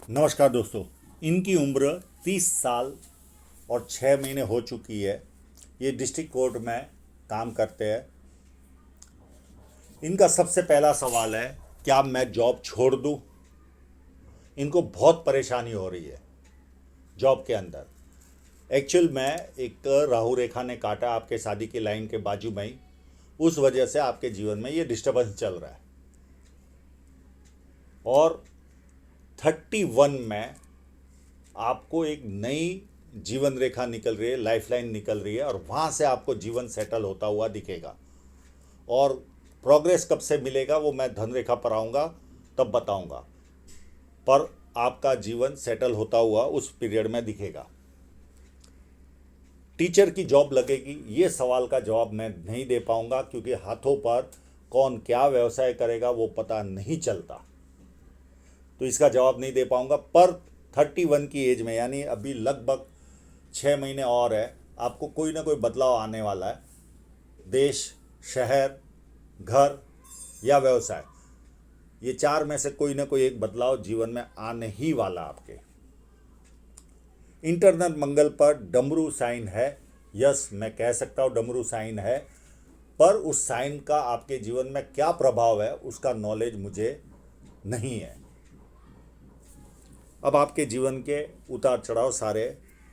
नमस्कार दोस्तों। इनकी उम्र 30 साल और 6 महीने हो चुकी है। ये डिस्ट्रिक्ट कोर्ट में काम करते हैं। इनका सबसे पहला सवाल है, क्या मैं जॉब छोड़ दूं? इनको बहुत परेशानी हो रही है जॉब के अंदर। एक्चुअल में एक राहु रेखा ने काटा आपके शादी की लाइन के बाजू में ही। उस वजह से आपके जीवन में ये डिस्टर्बेंस चल रहा है। और 31 में आपको एक नई जीवन रेखा निकल रही है, लाइफलाइन निकल रही है, और वहाँ से आपको जीवन सेटल होता हुआ दिखेगा। और प्रोग्रेस कब से मिलेगा वो मैं धन रेखा पर आऊँगा तब बताऊँगा। पर आपका जीवन सेटल होता हुआ उस पीरियड में दिखेगा। टीचर की जॉब लगेगी, ये सवाल का जवाब मैं नहीं दे पाऊँगा, क्योंकि हाथों पर कौन क्या व्यवसाय करेगा वो पता नहीं चलता। तो इसका जवाब नहीं दे पाऊँगा। पर 31 की एज में, यानी अभी लगभग 6 महीने और है, आपको कोई ना कोई बदलाव आने वाला है। देश, शहर, घर या व्यवसाय, ये चार में से कोई ना कोई एक बदलाव जीवन में आने ही वाला आपके। इंटरनल मंगल पर डमरू साइन है। यस, मैं कह सकता हूँ डमरू साइन है। पर उस साइन का आपके जीवन में क्या प्रभाव है उसका नॉलेज मुझे नहीं है। अब आपके जीवन के उतार चढ़ाव सारे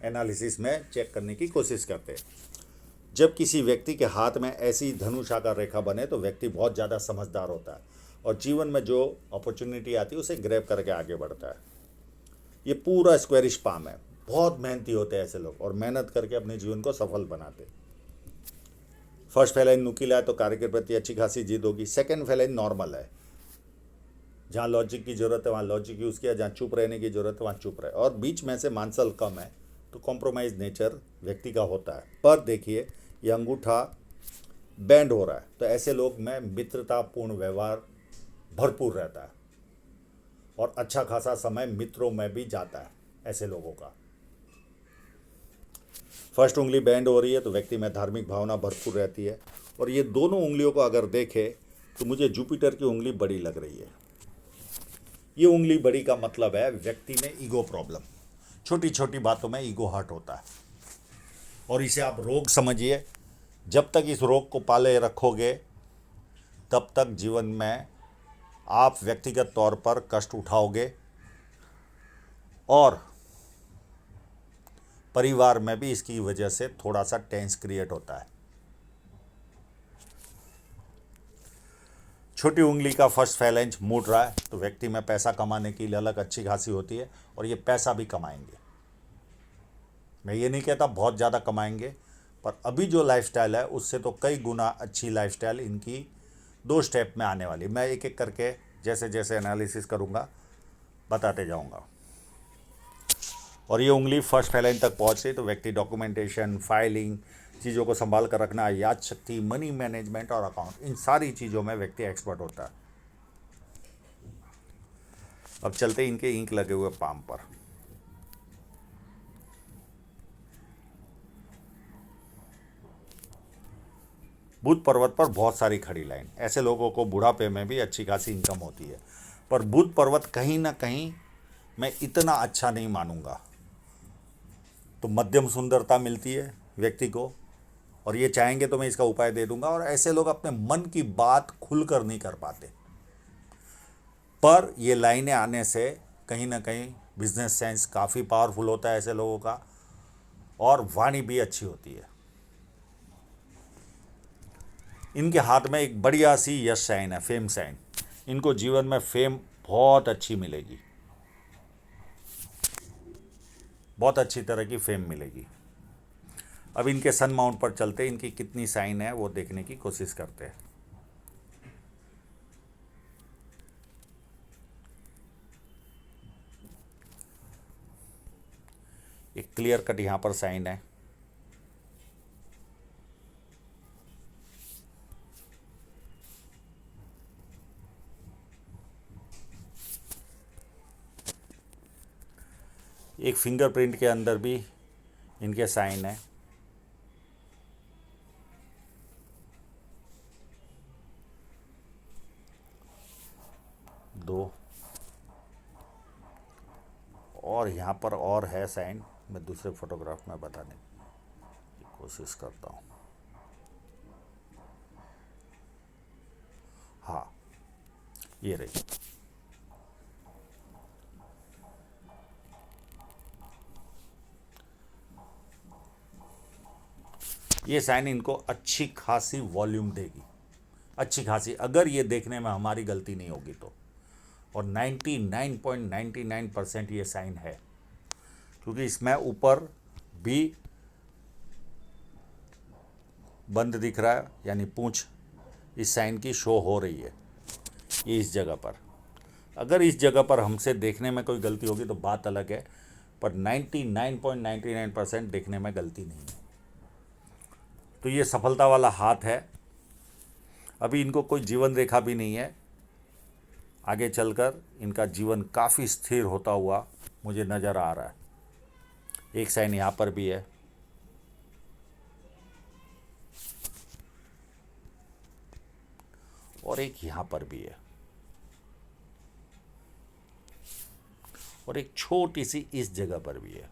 एनालिसिस में चेक करने की कोशिश करते हैं। जब किसी व्यक्ति के हाथ में ऐसी धनुष आकार रेखा बने तो व्यक्ति बहुत ज़्यादा समझदार होता है और जीवन में जो अपॉर्चुनिटी आती है उसे ग्रैब करके आगे बढ़ता है। ये पूरा स्क्वेरिश पाम है। बहुत मेहनती होते हैं ऐसे लोग और मेहनत करके अपने जीवन को सफल बनाते। फर्स्ट फेलाइन नुकीला है तो कार्य के प्रति अच्छी खासी जिद होगी। सेकंड फेलाइन नॉर्मल है, जहाँ लॉजिक की ज़रूरत है वहाँ लॉजिक यूज़ किया, जहाँ चुप रहने की ज़रूरत है वहाँ चुप रहे। और बीच में से मानसल कम है तो कॉम्प्रोमाइज़ नेचर व्यक्ति का होता है। पर देखिए, ये अंगूठा बैंड हो रहा है तो ऐसे लोग में मित्रतापूर्ण व्यवहार भरपूर रहता है और अच्छा खासा समय मित्रों में भी जाता है ऐसे लोगों का। फर्स्ट उंगली बैंड हो रही है तो व्यक्ति में धार्मिक भावना भरपूर रहती है। और ये दोनों उंगलियों को अगर देखें तो मुझे जुपिटर की उंगली बड़ी लग रही है। ये उंगली बड़ी का मतलब है व्यक्ति में ईगो प्रॉब्लम। छोटी छोटी बातों में ईगो हर्ट होता है और इसे आप रोग समझिए। जब तक इस रोग को पाले रखोगे तब तक जीवन में आप व्यक्तिगत तौर पर कष्ट उठाओगे और परिवार में भी इसकी वजह से थोड़ा सा टेंस क्रिएट होता है। छोटी उंगली का फर्स्ट फैलेंज मुड़ रहा है तो व्यक्ति में पैसा कमाने की ललक अच्छी खासी होती है और ये पैसा भी कमाएंगे। मैं ये नहीं कहता बहुत ज़्यादा कमाएंगे, पर अभी जो लाइफस्टाइल है उससे तो कई गुना अच्छी लाइफस्टाइल इनकी 2 स्टेप में आने वाली। मैं एक एक करके जैसे जैसे एनालिसिस करूँगा बताते जाऊँगा। और ये उंगली फर्स्ट फैलाइन तक पहुँचे तो व्यक्ति डॉक्यूमेंटेशन, फाइलिंग, चीज़ों को संभाल कर रखना, याद शक्ति, मनी मैनेजमेंट और अकाउंट, इन सारी चीज़ों में व्यक्ति एक्सपर्ट होता है। अब चलते इनके इंक लगे हुए पाम पर। बुध पर्वत पर बहुत सारी खड़ी लाइन। ऐसे लोगों को बुढ़ापे में भी अच्छी खासी इनकम होती है। पर बुध पर्वत कहीं ना कहीं मैं इतना अच्छा नहीं मानूंगा। तो मध्यम सुंदरता मिलती है व्यक्ति को और ये चाहेंगे तो मैं इसका उपाय दे दूंगा। और ऐसे लोग अपने मन की बात खुलकर नहीं कर पाते। पर ये लाइनें आने से कहीं ना कहीं बिजनेस सेंस काफ़ी पावरफुल होता है ऐसे लोगों का और वाणी भी अच्छी होती है। इनके हाथ में एक बढ़िया सी यश साइन है, फेम साइन। इनको जीवन में फेम बहुत अच्छी मिलेगी, बहुत अच्छी तरह की फेम मिलेगी। अब इनके सन माउंट पर चलते इनकी कितनी साइन है वो देखने की कोशिश करते हैं। एक क्लियर कट यहाँ पर साइन है। एक फिंगरप्रिंट के अंदर भी इनके साइन है। दो, और यहाँ पर और है साइन, मैं दूसरे फोटोग्राफ में बताने की कोशिश करता हूँ। हाँ, ये रही। ये साइन इनको अच्छी खासी वॉल्यूम देगी, अच्छी खासी, अगर ये देखने में हमारी गलती नहीं होगी तो। और 99.99% ये साइन है, क्योंकि इसमें ऊपर भी बंद दिख रहा है, यानी पूंछ इस साइन की शो हो रही है, ये इस जगह पर। अगर इस जगह पर हमसे देखने में कोई गलती होगी तो बात अलग है, पर 99.99% देखने में गलती नहीं है। तो ये सफलता वाला हाथ है। अभी इनको कोई जीवन रेखा भी नहीं है, आगे चलकर इनका जीवन काफ़ी स्थिर होता हुआ मुझे नज़र आ रहा है। एक साइन यहाँ पर भी है, और एक यहाँ पर भी है, और एक छोटी सी इस जगह पर भी है।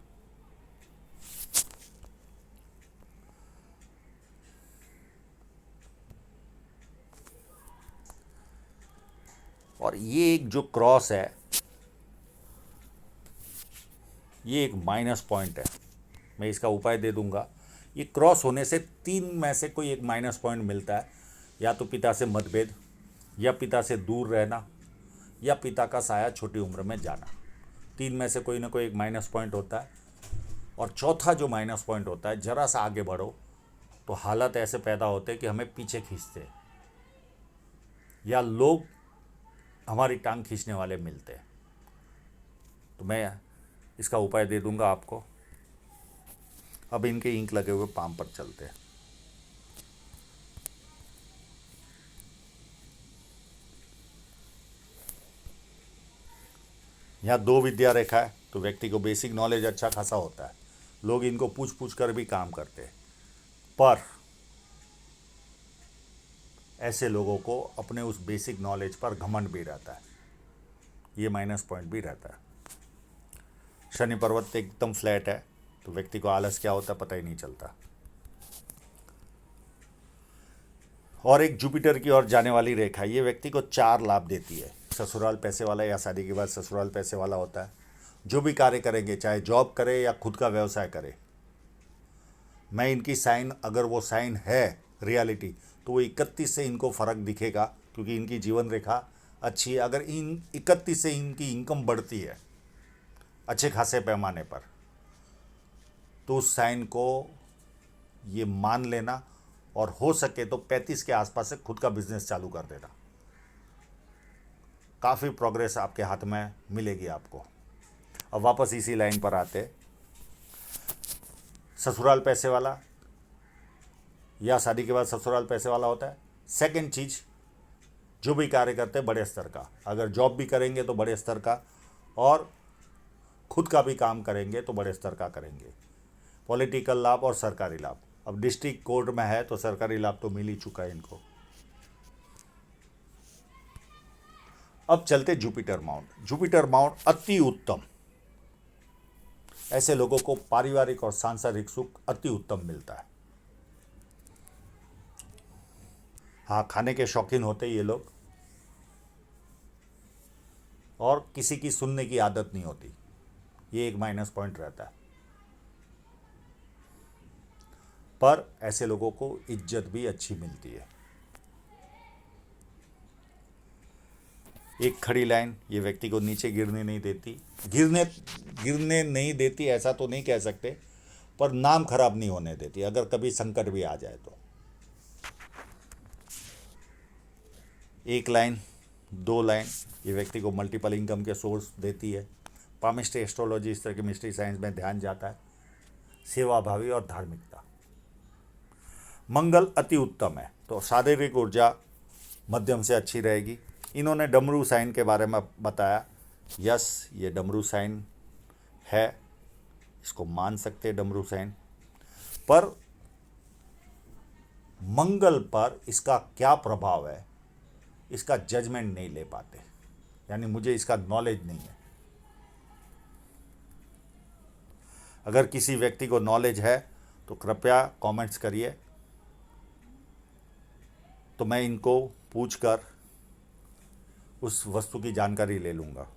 और ये एक जो क्रॉस है, ये एक माइनस पॉइंट है, मैं इसका उपाय दे दूंगा। ये क्रॉस होने से 3 में से कोई एक माइनस पॉइंट मिलता है, या तो पिता से मतभेद, या पिता से दूर रहना, या पिता का साया छोटी उम्र में जाना। 3 में से कोई ना कोई एक माइनस पॉइंट होता है। और चौथा जो माइनस पॉइंट होता है, जरा सा आगे बढ़ो तो हालत ऐसे पैदा होते हैं कि हमें पीछे खींचते हैं, या लोग हमारी टांग खींचने वाले मिलते हैं। तो मैं इसका उपाय दे दूंगा आपको। अब इनके इंक लगे हुए पाम पर चलते हैं। यहाँ 2 विद्या रेखा है, तो व्यक्ति को बेसिक नॉलेज अच्छा खासा होता है, लोग इनको पूछ पूछ कर भी काम करते हैं। पर ऐसे लोगों को अपने उस बेसिक नॉलेज पर घमंड भी रहता है, ये माइनस पॉइंट भी रहता है। शनि पर्वत एकदम फ्लैट है, तो व्यक्ति को आलस क्या होता है पता ही नहीं चलता। और एक जुपिटर की ओर जाने वाली रेखा, ये व्यक्ति को 4 लाभ देती है। ससुराल पैसे वाला, या शादी के बाद ससुराल पैसे वाला होता है। जो भी कार्य करेंगे, चाहे जॉब करे या खुद का व्यवसाय करे, मैं इनकी साइन, अगर वो साइन है रियलिटी, तो वो 31 से इनको फ़र्क दिखेगा, क्योंकि इनकी जीवन रेखा अच्छी है। अगर इन 31 से इनकी इनकम बढ़ती है अच्छे खासे पैमाने पर, तो उस साइन को ये मान लेना, और हो सके तो 35 के आसपास से खुद का बिजनेस चालू कर देना। काफ़ी प्रोग्रेस आपके हाथ में मिलेगी आपको। अब वापस इसी लाइन पर आते, ससुराल पैसे वाला या शादी के बाद ससुराल पैसे वाला होता है। सेकंड चीज़, जो भी कार्य करते हैं बड़े स्तर का, अगर जॉब भी करेंगे तो बड़े स्तर का, और खुद का भी काम करेंगे तो बड़े स्तर का करेंगे। पॉलिटिकल लाभ और सरकारी लाभ, अब डिस्ट्रिक्ट कोर्ट में है तो सरकारी लाभ तो मिल ही चुका है इनको। अब चलते जुपिटर माउंट। जुपिटर माउंट अति उत्तम, ऐसे लोगों को पारिवारिक और सांसारिक सुख अति उत्तम मिलता है। हाँ, खाने के शौकीन होते ये लोग, और किसी की सुनने की आदत नहीं होती, ये एक माइनस पॉइंट रहता है। पर ऐसे लोगों को इज्जत भी अच्छी मिलती है। एक खड़ी लाइन, ये व्यक्ति को नीचे गिरने नहीं देती, गिरने नहीं देती ऐसा तो नहीं कह सकते, पर नाम खराब नहीं होने देती अगर कभी संकट भी आ जाए तो। एक लाइन, 2 लाइन, ये व्यक्ति को मल्टीपल इनकम के सोर्स देती है। पामिस्ट्री, एस्ट्रोलॉजी, इस तरह की मिस्ट्री साइंस में ध्यान जाता है। सेवाभावी और धार्मिकता। मंगल अति उत्तम है, तो शारीरिक ऊर्जा मध्यम से अच्छी रहेगी। इन्होंने डमरू साइन के बारे में बताया, यस ये डमरू साइन है, इसको मान सकते हैं डमरू साइन। पर मंगल पर इसका क्या प्रभाव है, इसका जजमेंट नहीं ले पाते, यानी मुझे इसका नॉलेज नहीं है। अगर किसी व्यक्ति को नॉलेज है तो कृपया कमेंट्स करिए, तो मैं इनको पूछकर उस वस्तु की जानकारी ले लूँगा।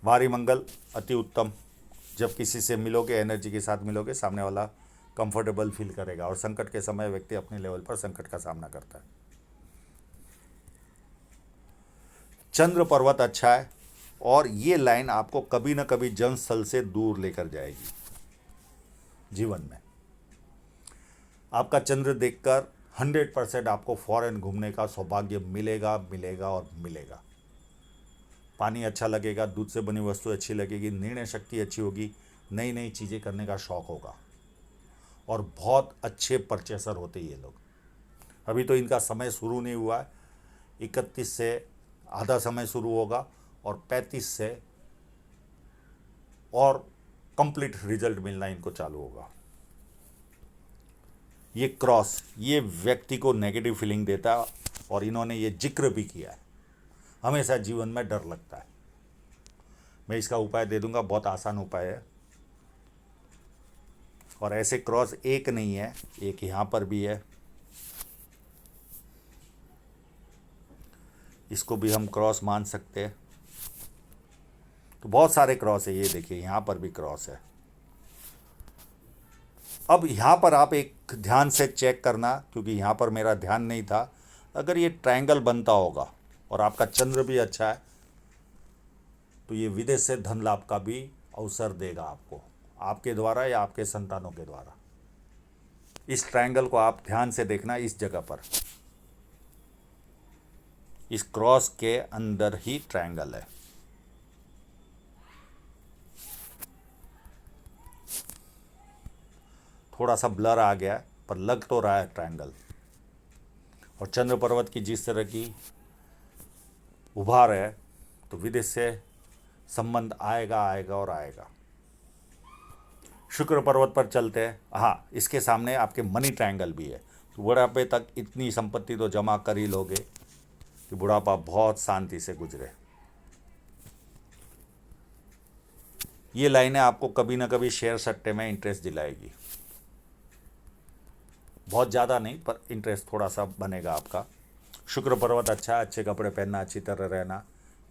भारी मंगल अति उत्तम। जब किसी से मिलोगे, एनर्जी के साथ मिलोगे, सामने वाला कंफर्टेबल फील करेगा, और संकट के समय व्यक्ति अपने लेवल पर संकट का सामना करता है। चंद्र पर्वत अच्छा है, और ये लाइन आपको कभी ना कभी जनस्थल से दूर लेकर जाएगी जीवन में। आपका चंद्र देखकर 100% आपको फॉरेन घूमने का सौभाग्य मिलेगा, मिलेगा और मिलेगा। पानी अच्छा लगेगा, दूध से बनी वस्तु अच्छी लगेगी, निर्णय शक्ति अच्छी होगी, नई नई चीज़ें करने का शौक़ होगा, और बहुत अच्छे परचेसर होते ये लोग। अभी तो इनका समय शुरू नहीं हुआ है, 31 से आधा समय शुरू होगा, और 35 से और कंप्लीट रिजल्ट मिलना इनको चालू होगा। ये क्रॉस, ये व्यक्ति को नेगेटिव फीलिंग देता है, और इन्होंने ये जिक्र भी किया है, हमेशा जीवन में डर लगता है। मैं इसका उपाय दे दूंगा, बहुत आसान उपाय है। और ऐसे क्रॉस एक नहीं है, एक यहाँ पर भी है, इसको भी हम क्रॉस मान सकते हैं। तो बहुत सारे क्रॉस है, ये देखिए यहाँ पर भी क्रॉस है। अब यहाँ पर आप एक ध्यान से चेक करना, क्योंकि यहाँ पर मेरा ध्यान नहीं था। अगर ये ट्रायंगल बनता होगा और आपका चंद्र भी अच्छा है, तो ये विदेश से धन लाभ का भी अवसर देगा आपको, आपके द्वारा या आपके संतानों के द्वारा। इस ट्रायंगल को आप ध्यान से देखना, इस जगह पर, इस क्रॉस के अंदर ही ट्रायंगल है। थोड़ा सा ब्लर आ गया है, पर लग तो रहा है ट्रायंगल। और चंद्र पर्वत की जिस तरह की उभार है, तो विदेश से संबंध आएगा, आएगा और आएगा। शुक्र पर्वत पर चलते हैं। हाँ, इसके सामने आपके मनी ट्रायंगल भी है, तो बुढ़ापे तक इतनी संपत्ति तो जमा कर ही लोगे कि बुढ़ापा बहुत शांति से गुजरे। ये लाइनें आपको कभी ना कभी शेयर सट्टे में इंटरेस्ट दिलाएगी, बहुत ज़्यादा नहीं, पर इंटरेस्ट थोड़ा सा बनेगा आपका। शुक्र पर्वत अच्छा, अच्छे कपड़े पहनना, अच्छी तरह रहना,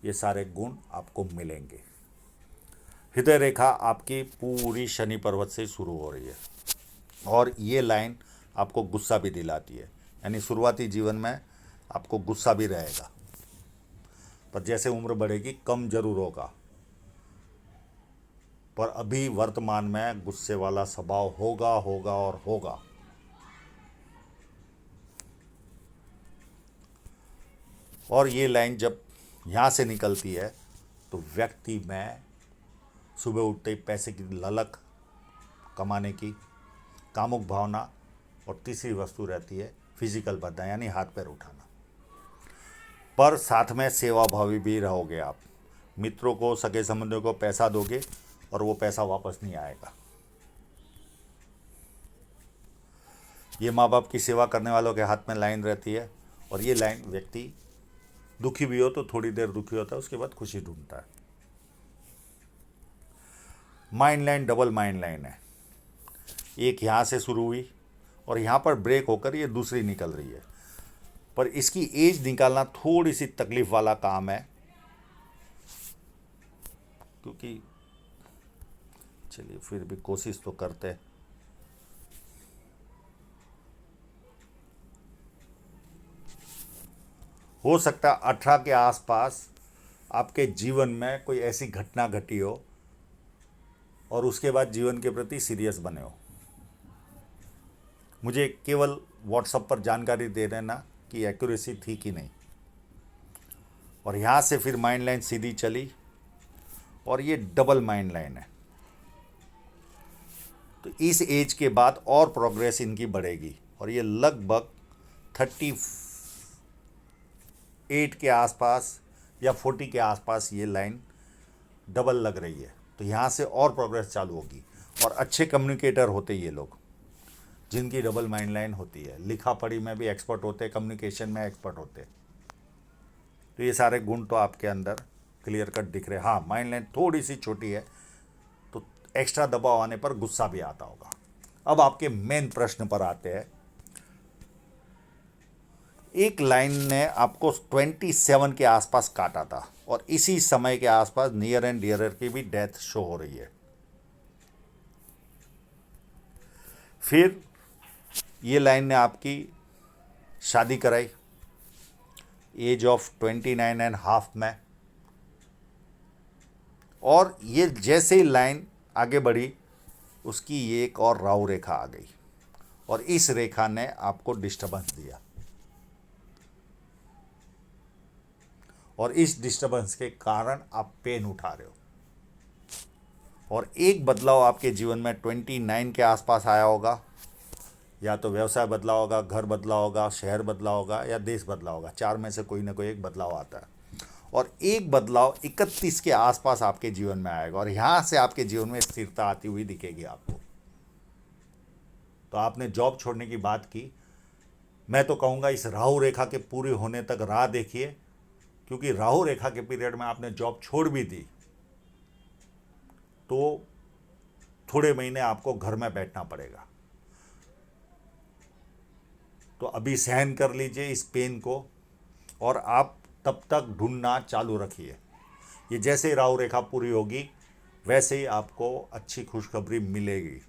ये सारे गुण आपको मिलेंगे। हृदय रेखा आपकी पूरी शनि पर्वत से शुरू हो रही है, और ये लाइन आपको गुस्सा भी दिलाती है, यानी शुरुआती जीवन में आपको गुस्सा भी रहेगा, पर जैसे उम्र बढ़ेगी कम जरूर होगा, पर अभी वर्तमान में गुस्से वाला स्वभाव होगा, होगा और होगा। और ये लाइन जब यहाँ से निकलती है, तो व्यक्ति में सुबह उठते ही पैसे की ललक, कमाने की कामुक भावना, और तीसरी वस्तु रहती है फिजिकल बदना, यानी हाथ पैर उठाना। पर साथ में सेवा भावी भी रहोगे आप, मित्रों को, सगे संबंधियों को पैसा दोगे, और वो पैसा वापस नहीं आएगा। ये माँ बाप की सेवा करने वालों के हाथ में लाइन रहती है, और ये लाइन व्यक्ति दुखी भी हो तो थोड़ी देर दुखी होता है, उसके बाद खुशी ढूंढता है। Mind line double mind line है, एक यहाँ से शुरू हुई और यहाँ पर ब्रेक होकर ये दूसरी निकल रही है, पर इसकी एज निकालना थोड़ी सी तकलीफ वाला काम है, क्योंकि चलिए फिर भी कोशिश तो करते हैं। हो सकता है 18 के आसपास आपके जीवन में कोई ऐसी घटना घटी हो, और उसके बाद जीवन के प्रति सीरियस बने हो। मुझे केवल व्हाट्सएप पर जानकारी दे देना कि एक्यूरेसी थी कि नहीं। और यहाँ से फिर माइंड लाइन सीधी चली, और ये डबल माइंड लाइन है, तो इस एज के बाद और प्रोग्रेस इनकी बढ़ेगी, और ये लगभग 38 के आसपास या 40 के आसपास ये लाइन डबल लग रही है, तो यहाँ से और प्रोग्रेस चालू होगी। और अच्छे कम्युनिकेटर होते ये लोग, जिनकी डबल माइंड लाइन होती है, लिखा पढ़ी में भी एक्सपर्ट होते हैं, कम्युनिकेशन में एक्सपर्ट होते हैं, तो ये सारे गुण तो आपके अंदर क्लियर कट दिख रहे हैं। हाँ, माइंड लाइन थोड़ी सी छोटी है तो एक्स्ट्रा दबाव आने पर गुस्सा भी आता होगा। अब आपके मेन प्रश्न पर आते हैं। एक लाइन ने आपको 27 के आसपास काटा था और इसी समय के आसपास नियर एंड डियरर की भी डेथ शो हो रही है। फिर ये लाइन ने आपकी शादी कराई एज ऑफ 29.5 में, और ये जैसे ही लाइन आगे बढ़ी उसकी एक और राहु रेखा आ गई और इस रेखा ने आपको डिस्टर्बेंस दिया और इस डिस्टर्बेंस के कारण आप पेन उठा रहे हो। और एक बदलाव आपके जीवन में 29 के आसपास आया होगा, या तो व्यवसाय बदला होगा, घर बदला होगा, शहर बदला होगा या देश बदला होगा। चार में से कोई ना कोई एक बदलाव आता है और एक बदलाव 31 के आसपास आपके जीवन में आएगा और यहाँ से आपके जीवन में स्थिरता आती हुई दिखेगी आपको। तो आपने जॉब छोड़ने की बात की, मैं तो कहूँगा इस राहु रेखा के पूरी होने तक राह देखिए, क्योंकि राहु रेखा के पीरियड में आपने जॉब छोड़ भी दी तो थोड़े महीने आपको घर में बैठना पड़ेगा। तो अभी सहन कर लीजिए इस पेन को और आप तब तक ढूंढना चालू रखिए। ये जैसे ही राहु रेखा पूरी होगी वैसे ही आपको अच्छी खुशखबरी मिलेगी।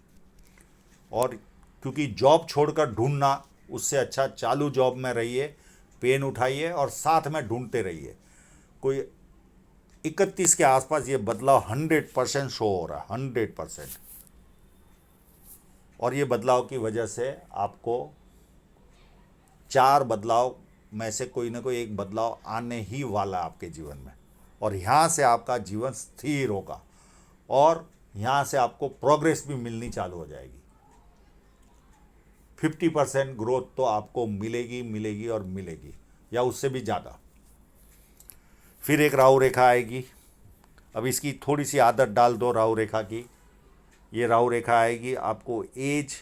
और क्योंकि जॉब छोड़कर ढूंढना, उससे अच्छा चालू जॉब में रहिए, पेन उठाइए और साथ में ढूंढते रहिए। कोई 31 के आसपास ये बदलाव 100% शो हो रहा है, 100%। और ये बदलाव की वजह से आपको 4 बदलाव में से कोई ना कोई एक बदलाव आने ही वाला है आपके जीवन में, और यहाँ से आपका जीवन स्थिर होगा और यहाँ से आपको प्रोग्रेस भी मिलनी चालू हो जाएगी। 50% ग्रोथ तो आपको मिलेगी मिलेगी और मिलेगी, या उससे भी ज़्यादा। फिर एक राहु रेखा आएगी। अब इसकी थोड़ी सी आदत डाल दो राहु रेखा की। ये राहु रेखा आएगी आपको एज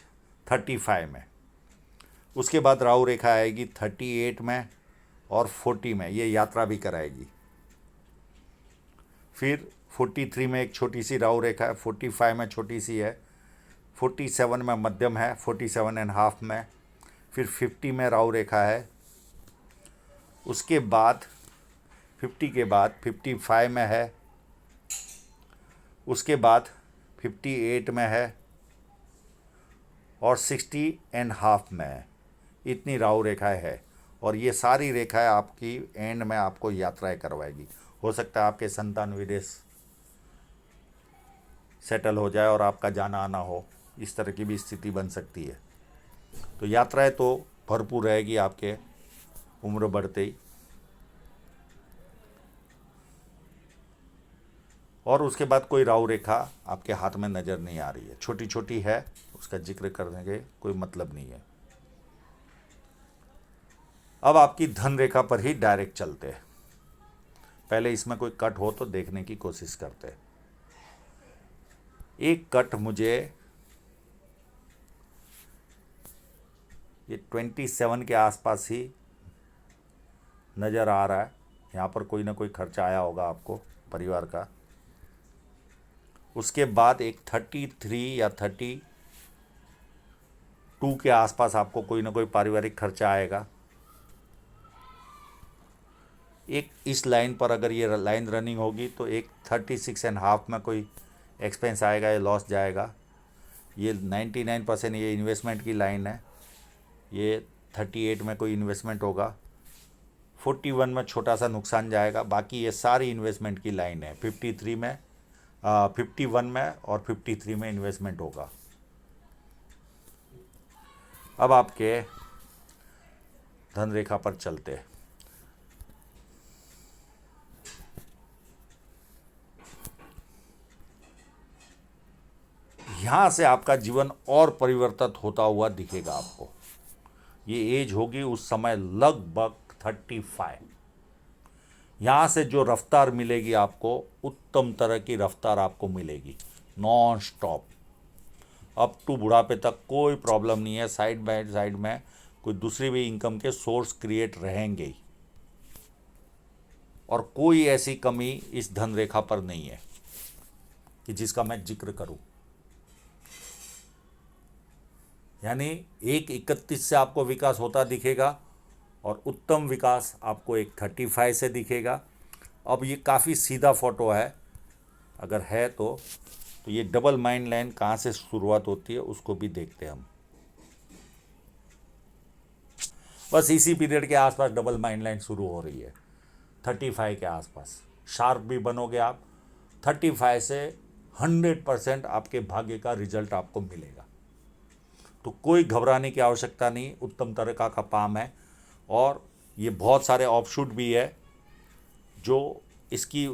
35 में, उसके बाद राहु रेखा आएगी 38 में और 40 में, ये यात्रा भी कराएगी। फिर 43 में एक छोटी सी राहु रेखा है, 45 में छोटी सी है, 47 में मध्यम है, 47.5 में। फिर 50 में राहु रेखा है। उसके बाद 50 के बाद 55 में है, उसके बाद 58 में है और 60.5 में है। इतनी राहु रेखाएं है और ये सारी रेखाएं आपकी एंड में आपको यात्राएं करवाएगी। हो सकता है आपके संतान विदेश सेटल हो जाए और आपका जाना आना हो, इस तरह की भी स्थिति बन सकती है। तो यात्राएं तो भरपूर रहेगी आपके उम्र बढ़ते ही। और उसके बाद कोई राहु रेखा आपके हाथ में नज़र नहीं आ रही है, छोटी छोटी है, उसका जिक्र करने के कोई मतलब नहीं है। अब आपकी धन रेखा पर ही डायरेक्ट चलते हैं। पहले इसमें कोई कट हो तो देखने की कोशिश करते हैं। एक कट मुझे ये 27 के आसपास ही नज़र आ रहा है। यहाँ पर कोई ना कोई खर्चा आया होगा आपको परिवार का। उसके बाद एक 33 या 32 के आसपास आपको कोई ना कोई पारिवारिक खर्चा आएगा। एक इस लाइन पर अगर ये लाइन रनिंग होगी तो एक 36.5 में कोई एक्सपेंस आएगा या लॉस जाएगा। ये 99% ये इन्वेस्टमेंट की लाइन है। ये 38 में कोई इन्वेस्टमेंट होगा, 41 में छोटा सा नुकसान जाएगा। बाकी ये सारी इन्वेस्टमेंट की लाइन है। 53 में 51 में और 53 में इन्वेस्टमेंट होगा। अब आपके धन रेखा पर चलते हैं। यहाँ से आपका जीवन और परिवर्तित होता हुआ दिखेगा आपको। ये एज होगी उस समय लगभग 35। यहाँ से जो रफ्तार मिलेगी आपको, उत्तम तरह की रफ्तार आपको मिलेगी, नॉन स्टॉप अप टू बुढ़ापे तक। कोई प्रॉब्लम नहीं है। साइड बाय साइड में कोई दूसरी भी इनकम के सोर्स क्रिएट रहेंगे ही। और कोई ऐसी कमी इस धन रेखा पर नहीं है कि जिसका मैं जिक्र करूं। यानी 1/31 से आपको विकास होता दिखेगा और उत्तम विकास आपको 1/35 से दिखेगा। अब ये काफ़ी सीधा फोटो है, अगर है तो ये डबल माइंड लाइन कहाँ से शुरुआत होती है उसको भी देखते हैं हम। बस इसी पीरियड के आसपास डबल माइंड लाइन शुरू हो रही है, 35 के आसपास शार्प भी बनोगे आप। 35 से 100% आपके भाग्य का रिजल्ट आपको मिलेगा। तो कोई घबराने की आवश्यकता नहीं, उत्तम तरीका का पाम है। और ये बहुत सारे ऑफशूट भी है, जो इसकी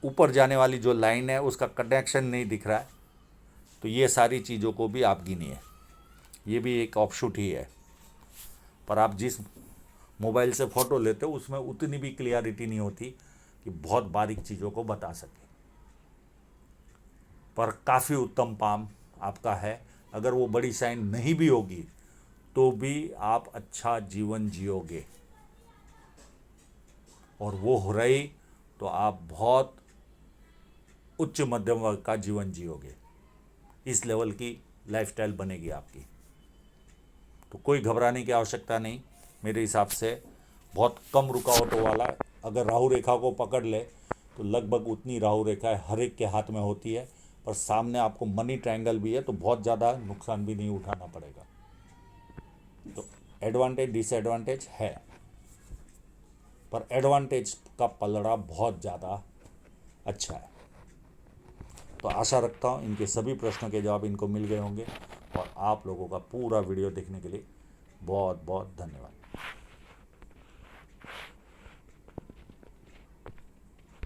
ऊपर जाने वाली जो लाइन है उसका कनेक्शन नहीं दिख रहा है, तो ये सारी चीज़ों को भी आप गिनिए, ये भी एक ऑफशूट ही है। पर आप जिस मोबाइल से फ़ोटो लेते हो उसमें उतनी भी क्लियरिटी नहीं होती कि बहुत बारीक चीज़ों को बता सके। पर काफ़ी उत्तम पाम आपका है। अगर वो बड़ी साइन नहीं भी होगी तो भी आप अच्छा जीवन जियोगे, और वो हो रही तो आप बहुत उच्च मध्यम वर्ग का जीवन जियोगे। इस लेवल की लाइफस्टाइल बनेगी आपकी। तो कोई घबराने की आवश्यकता नहीं। मेरे हिसाब से बहुत कम रुकावटों वाला, अगर राहु रेखा को पकड़ ले तो लगभग उतनी राहु रेखा हर एक के हाथ में होती है, पर सामने आपको मनी ट्रायंगल भी है तो बहुत ज़्यादा नुकसान भी नहीं उठाना पड़ेगा। तो एडवांटेज डिसएडवांटेज है, पर एडवांटेज का पलड़ा बहुत ज़्यादा अच्छा है। तो आशा रखता हूँ इनके सभी प्रश्नों के जवाब इनको मिल गए होंगे, और आप लोगों का पूरा वीडियो देखने के लिए बहुत बहुत धन्यवाद।